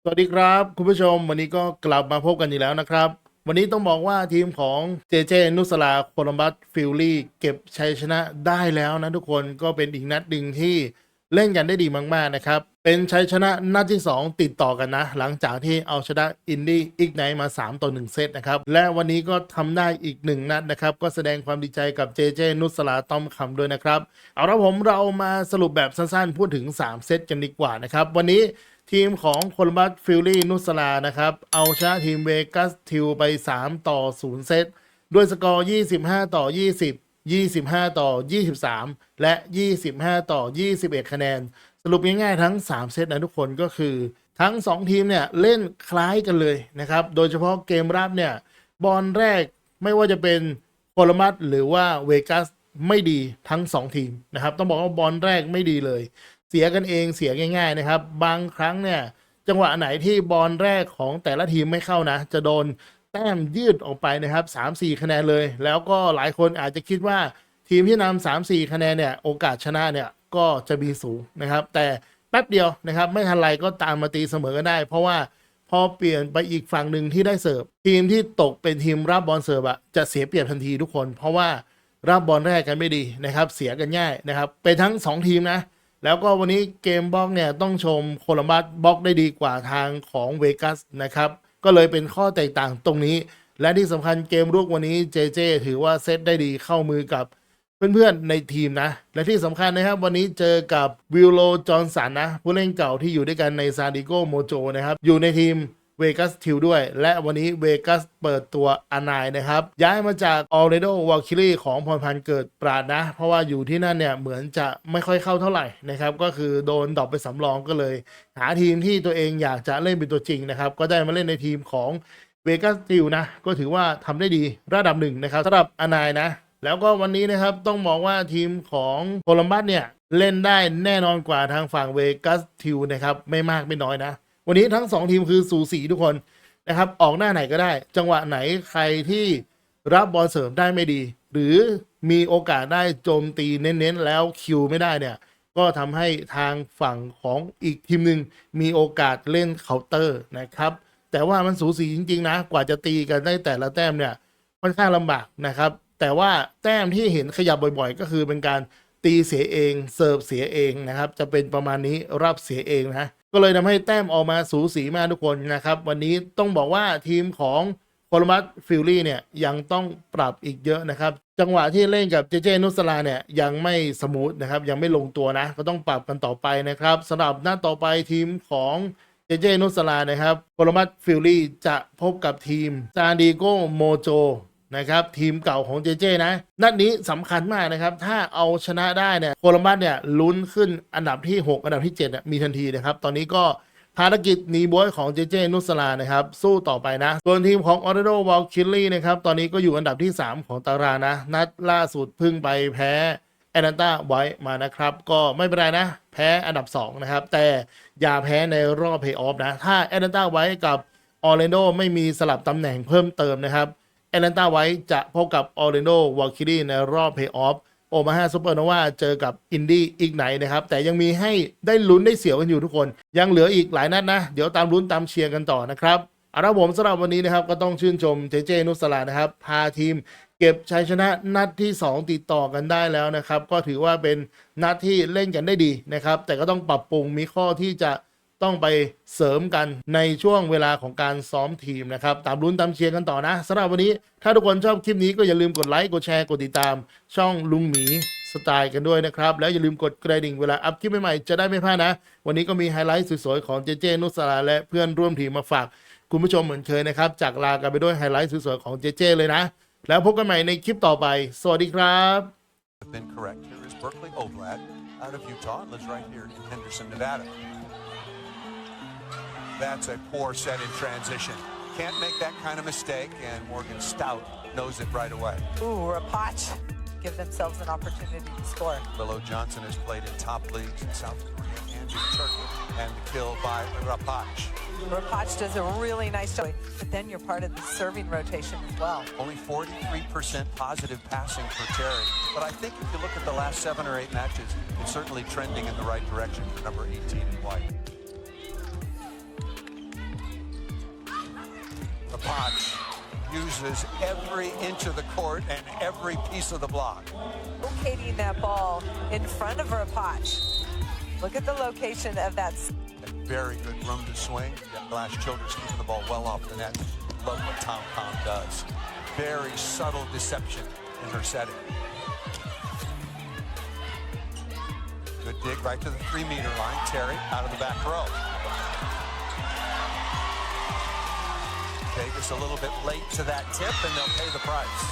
สวัสดีครับคุณผู้ชมวันนี้ก็กลับมาพบกันอีกแล้วนะครับวันนี้ต้องบอกว่าทีมของเจเจนุสราโคลัมบัสฟิลลี่เก็บชัยชนะได้แล้วนะทุกคนก็เป็นอีกนัดหนึ่งที่เล่นกันได้ดีมากๆนะครับเป็นชัยชนะนัดที่2ติดต่อกันนะหลังจากที่เอาชนะอินดี้อีกไนท์มา3-1เซตนะครับและวันนี้ก็ทำได้อีก1นัดนะครับก็แสดงความดีใจกับเจเจนุสราต้อมคำด้วยนะครับเอาละเรามาสรุปแบบสั้นๆพูดถึง3เซตกันดีกว่านะครับวันนี้ทีมของโคลัมบัสฟิลลี่นุสรานะครับเอาชนะทีมเวกัสทิลไป3-0เซตด้วยสกอร์25-20 25-23 และ25-21คะแนนสรุปง่ายๆทั้ง3เซตนะทุกคนก็คือทั้ง2ทีมเนี่ยเล่นคล้ายกันเลยนะครับโดยเฉพาะเกมรับเนี่ยบอลแรกไม่ว่าจะเป็นโคลัมบัสหรือว่าเวกัสไม่ดีทั้ง2ทีมนะครับต้องบอกว่าบอลแรกไม่ดีเลยเสียกันเองเสียง่ายๆนะครับบางครั้งเนี่ยจังหวะไหนที่บอลแรกของแต่ละทีมไม่เข้านะจะโดนแต้มยืดออกไปนะครับ 3-4 คะแนนเลยแล้วก็หลายคนอาจจะคิดว่าทีมที่นำ 3-4 คะแนนเนี่ยโอกาสชนะเนี่ยก็จะมีสูงนะครับแต่แป๊บเดียวนะครับไม่ทันไรก็ตามมาตีเสมอกันได้เพราะว่าพอเปลี่ยนไปอีกฝั่งหนึ่งที่ได้เสิร์ฟทีมที่ตกเป็นทีมรับบอลเสิร์ฟอะจะเสียเปรียบทันทีทุกคนเพราะว่ารับบอลแรกกันไม่ดีนะครับเสียกันง่ายนะครับเป็นทั้ง2ทีมนะแล้วก็วันนี้เกมบล็อกเนี่ยต้องชมโคลัมบัสบล็อกได้ดีกว่าทางของเวกัสนะครับก็เลยเป็นข้อแตกต่างตรงนี้และที่สำคัญเกมรุกวันนี้เจเจถือว่าเซตได้ดีเข้ามือกับเพื่อนๆในทีมนะและที่สำคัญนะครับวันนี้เจอกับวิลโลจอห์นสันนะผู้เล่นเก่าที่อยู่ด้วยกันในซานดิโกโมโจนะครับอยู่ในทีมเวกัสทิลด้วยและวันนี้เวกัสเปิดตัวอานายนะครับย้ายมาจากออร์เรโดวอลคิลี่ของพรพันธ์เกิดปราดนะเพราะว่าอยู่ที่นั่นเนี่ยเหมือนจะไม่ค่อยเข้าเท่าไหร่นะครับก็คือโดนดรอปไปสำรองก็เลยหาทีมที่ตัวเองอยากจะเล่นเป็นตัวจริงนะครับก็ได้มาเล่นในทีมของเวกัสทิลนะก็ถือว่าทำได้ดีระดับหนึ่งนะครับสำหรับอานายนะแล้วก็วันนี้นะครับต้องบอกว่าทีมของโคลัมบัสเนี่ยเล่นได้แน่นอนกว่าทางฝั่งเวกัสทิลนะครับไม่มากไม่น้อยนะวันนี้ทั้ง2ทีมคือสูสีทุกคนนะครับออกหน้าไหนก็ได้จังหวะไหนใครที่รับบอลเสริมได้ไม่ดีหรือมีโอกาสได้โจมตีเน้นๆแล้วคิวไม่ได้เนี่ยก็ทำให้ทางฝั่งของอีกทีมหนึ่งมีโอกาสเล่นเคาน์เตอร์นะครับแต่ว่ามันสูสีจริงๆนะกว่าจะตีกันได้แต่ละแต้มเนี่ยค่อนข้างลำบากนะครับแต่ว่าแต้มที่เห็นขยับบ่อยๆก็คือเป็นการตีเสียเองเสิร์ฟเสียเองนะครับจะเป็นประมาณนี้รับเสียเองนะก็เลยทำให้แต้มออกมาสูสีมากทุกคนนะครับวันนี้ต้องบอกว่าทีมของโคลัมบัสฟิลลี่เนี่ยยังต้องปรับอีกเยอะนะครับจังหวะที่เล่นกับเจเจนุสราเนี่ยยังไม่สมูทนะครับยังไม่ลงตัวนะก็ต้องปรับกันต่อไปนะครับสำหรับนัดต่อไปทีมของเจเจนุสรานะครับโคลัมบัสฟิลลี่จะพบกับทีมซานดิโกโมโจนะครับทีมเก่าของเจเจนะนัดนี้สำคัญมากนะครับถ้าเอาชนะได้เนี่ยโคลัมบัสเนี่ยลุ้นขึ้นอันดับที่6อันดับที่7มีทันทีนะครับตอนนี้ก็ภารกิจหนีบ๊วยของเจเจนุสรานะครับสู้ต่อไปนะส่วนทีมของออร์เรโดวอลคิลลี่นะครับตอนนี้ก็อยู่อันดับที่3ของตารางนะนัดล่าสุดเพิ่งไปแพ้แอตแลนตาไว้มานะครับก็ไม่เป็นไรนะแพ้อันดับ2นะครับแต่อย่าแพ้ในรอบเพลย์ออฟนะถ้าแอตแลนตาไว้กับออร์แลนโดไม่มีสลับตำแหน่งเพิ่มเติมนะครับแอตแลนตาไว้จะพบกับออร์แลนโดวอลคิลี่ในรอบเพลย์ออฟโอมาฮาซูเปอร์โนวาเจอกับอินดี้อีกไหนนะครับแต่ยังมีให้ได้ลุ้นได้เสียวกันอยู่ทุกคนยังเหลืออีกหลายนัดนะเดี๋ยวตามลุ้นตามเชียร์กันต่อนะครับเอาละผมสำหรับวันนี้นะครับก็ต้องชื่นชมเจเจนุสรานะครับพาทีมเก็บชัยชนะนัดที่2ติดต่อกันได้แล้วนะครับก็ถือว่าเป็นนัดที่เล่นกันได้ดีนะครับแต่ก็ต้องปรับปรุงมีข้อที่จะต้องไปเสริมกันในช่วงเวลาของการซ้อมทีมนะครับตามลุ้นตามเชียร์กันต่อนะสำหรับวันนี้ถ้าทุกคนชอบคลิปนี้ก็อย่าลืมกดไลค์กดแชร์กดติดตามช่องลุงหมีสไตล์กันด้วยนะครับแล้วอย่าลืมกดกระดิ่งเวลาอัพคลิปใหม่ๆจะได้ไม่พลาดนะวันนี้ก็มีไฮไลท์สวยๆของเจเจนุสราและเพื่อนร่วมทีมมาฝากคุณผู้ชมเหมือนเคยนะครับจากลากันไปด้วยไฮไลท์สวยๆของเจเจเลยนะแล้วพบกันใหม่ในคลิปต่อไปสวัสดีครับ That's a poor set in transition. Can't make that kind of mistake, and Morgan Stout knows it right away. Ooh, Rapach give themselves an opportunity to score. Willow Johnson has played in top leagues in South Korea and in Turkey, and the kill by Rapach. Rapach does a really nice job, but then you're part of the serving rotation as well. Only 43% positive passing for Terry, but I think if you look at the last 7 or 8 matches, it's certainly trending in the right direction for number 18 in white. Rapach uses every inch of the court and every piece of the block. Locating that ball in front of Rapach. Look at the location of that. Very good room to swing. Glass Childress keeping the ball well off the net. Love what Tom does. Very subtle deception in her setting. Good dig right to the 3-meter line. Terry out of the back row. Vegas a little bit late to that tip, and they'll pay the price.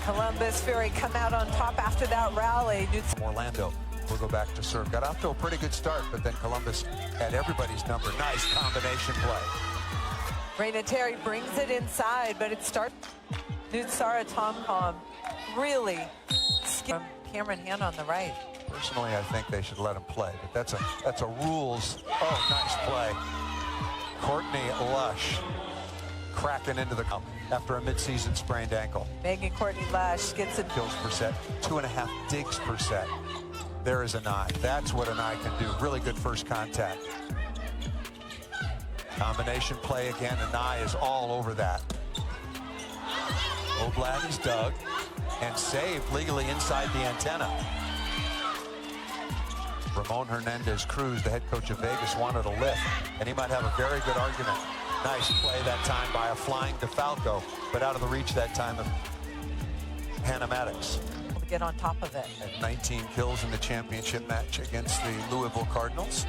Columbus Fury come out on top after that rally. Orlando will go back to serve. Got off to a pretty good start, but then Columbus had everybody's number. Nice combination play. Raina Terry brings it inside, but it starts. nootsaratomkom really from Cameron Hand on the right. Personally, I think they should let him play, but that's a rules. Oh, nice play. Courtney Lush cracking into the after a midseason sprained ankle. Megan Courtney Lush gets it. Kills per set, 2.5 digs per set. There is an eye. That's what an eye can do. Really good first contact. Combination play again. An eye is all over that. Oblad is dug and saved legally inside the antenna. Ramon Hernandez Cruz, the head coach of Vegas, wanted a lift, and he might have a very good argument. Nice play that time by a flying DeFalco, but out of the reach that time of Hannah Maddox. Get on top of it. Had 19 kills in the championship match against the Louisville Cardinals.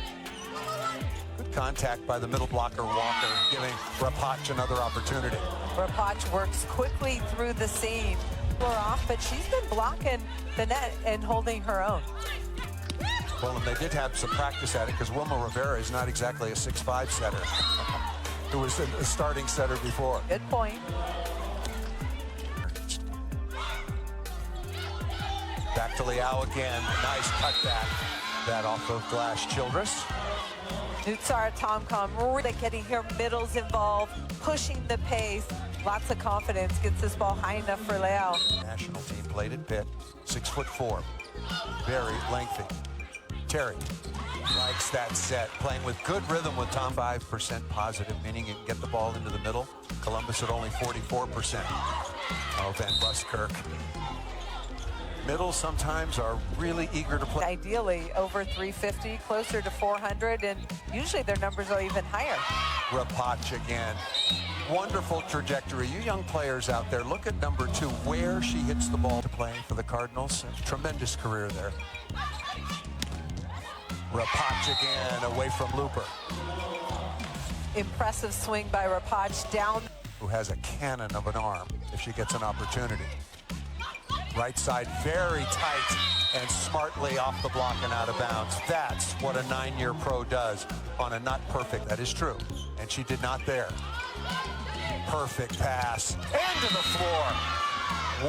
Good contact by the middle blocker Walker, giving Rapach another opportunity. Rapach works quickly through the seam. We're off, but she's been blocking the net and holding her own. Well, and they did have some practice at it because Wilma Rivera is not exactly a 6'5" setter. Who was a starting setter before. Good point. Back to Liao again. Nice cutback. That off of Glass Childress. nootsaratomkom really getting her middles involved, pushing the pace. Lots of confidence. Gets this ball high enough for Liao. National team played at Pitt. 6'4". Very lengthy. Terry likes that set, playing with good rhythm with Tom. 5% positive, meaning you can get the ball into the middle. Columbus at only 44%. Oh, Van Buskirk. Middles sometimes are really eager to play. Ideally over 350, closer to 400, and usually their numbers are even higher. Rapach again. Wonderful trajectory. You young players out there, look at number 2, where she hits the ball to play for the Cardinals. Tremendous career there. Rapach again, away from Looper. Impressive swing by Rapach down. Who has a cannon of an arm if she gets an opportunity. Right side very tight and smartly off the block and out of bounds. That's what a 9-year pro does on a not perfect. That is true. And she did not there. Perfect pass. And to the floor.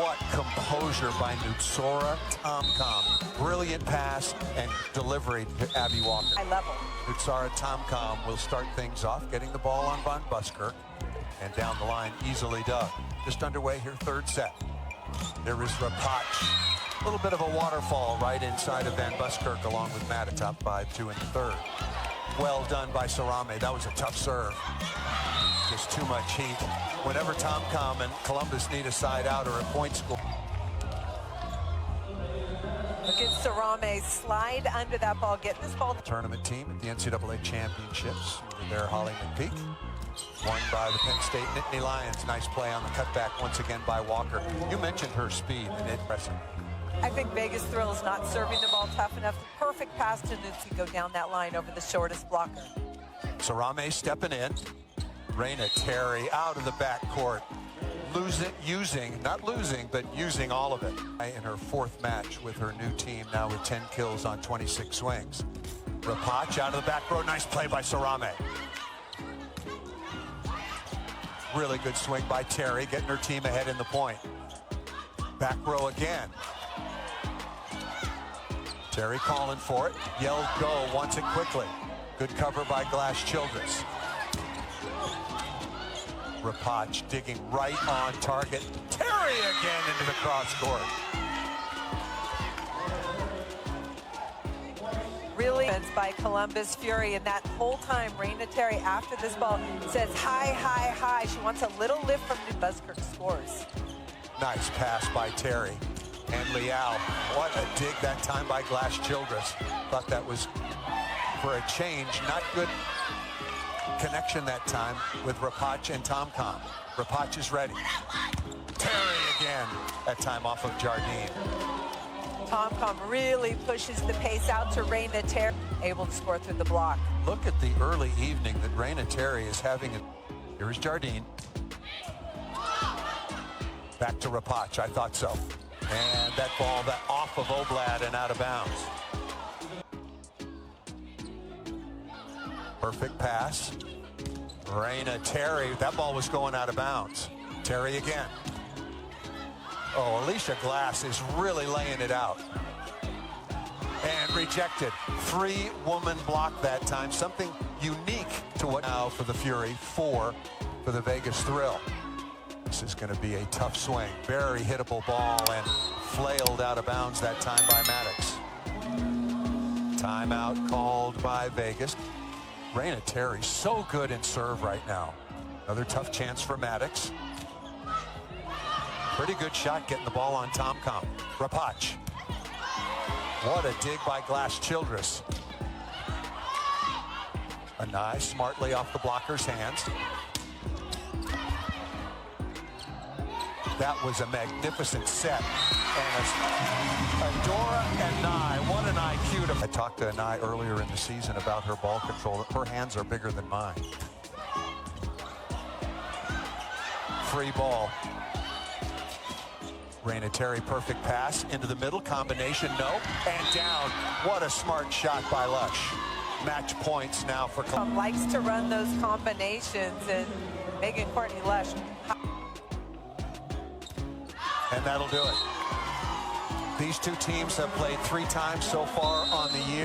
What composure by nootsaratomkom. Brilliant pass and delivery to Abby Walker. High level. nootsaratomkom will start things off, getting the ball on Van Buskirk. And down the line, easily dug. Just underway here, third set. There is Rapach. A little bit of a waterfall right inside of Van Buskirk along with Matt, top 5-2 in the third. Well done by Sarame. That was a tough serve. Just too much heat. Whenever Tomcom and Columbus need a side out or a point score. Look at Sarame slide under that ball, get this ball. Tournament team at the NCAA Championships. There, Holly McPeak. Won by the Penn State Nittany Lions. Nice play on the cutback once again by Walker. You mentioned her speed and impressive. I think Vegas Thrill is not serving the ball tough enough. Perfect pass to Nutsi, go down that line over the shortest blocker. Sarame stepping in. Raina Terry out of the backcourt. Not losing, but using all of it. In her 4th match with her new team, now with 10 kills on 26 swings. Rapach out of the back row. Nice play by Sarame. Really good swing by Terry, getting her team ahead in the point. Back row again. Terry calling for it. Yelled go, wants it quickly. Good cover by Glass Childress. Rapach digging right on target. Terry again into the cross court. really by Columbus Fury, and that whole time, Raina Terry after this ball says high, high, high. She wants a little lift from Buskirk scores. Nice pass by Terry. And Liao, what a dig that time by Glass Childress. Thought that was for a change. Not good connection that time with Rapach and Tomcom. Rapach is ready. Terry again, that time off of Jardine. Tomcom really pushes the pace out to Raina Terry, able to score through the block. Look at the early evening that Raina Terry is having. Here's Jardine. Back to Rapach, I thought so. And that ball that off of Oblad and out of bounds. Perfect pass. Raina Terry, that ball was going out of bounds. Terry again. Oh, Alicia Glass is really laying it out. And rejected. 3-woman block that time. Something unique to what now for the Fury, 4 for the Vegas Thrill. This is going to be a tough swing. Very hittable ball and flailed out of bounds that time by Maddox. Timeout called by Vegas. Raina Terry so good in serve right now. Another tough chance for Maddox. Pretty good shot getting the ball on Tomcom. Rapach. What a dig by Glass Childress. A nice, smartly off the blocker's hands. That was a magnificent set. And Adora and Nye, what an IQ. I talked to Nye earlier in the season about her ball control. Her hands are bigger than mine. Free ball. Raina Terry, perfect pass into the middle, combination, no, and down. What a smart shot by Lush. Match points now for Likes to run those combinations, and Megan Courtney Lush. And that'll do it. These two teams have played 3 times so far on the year.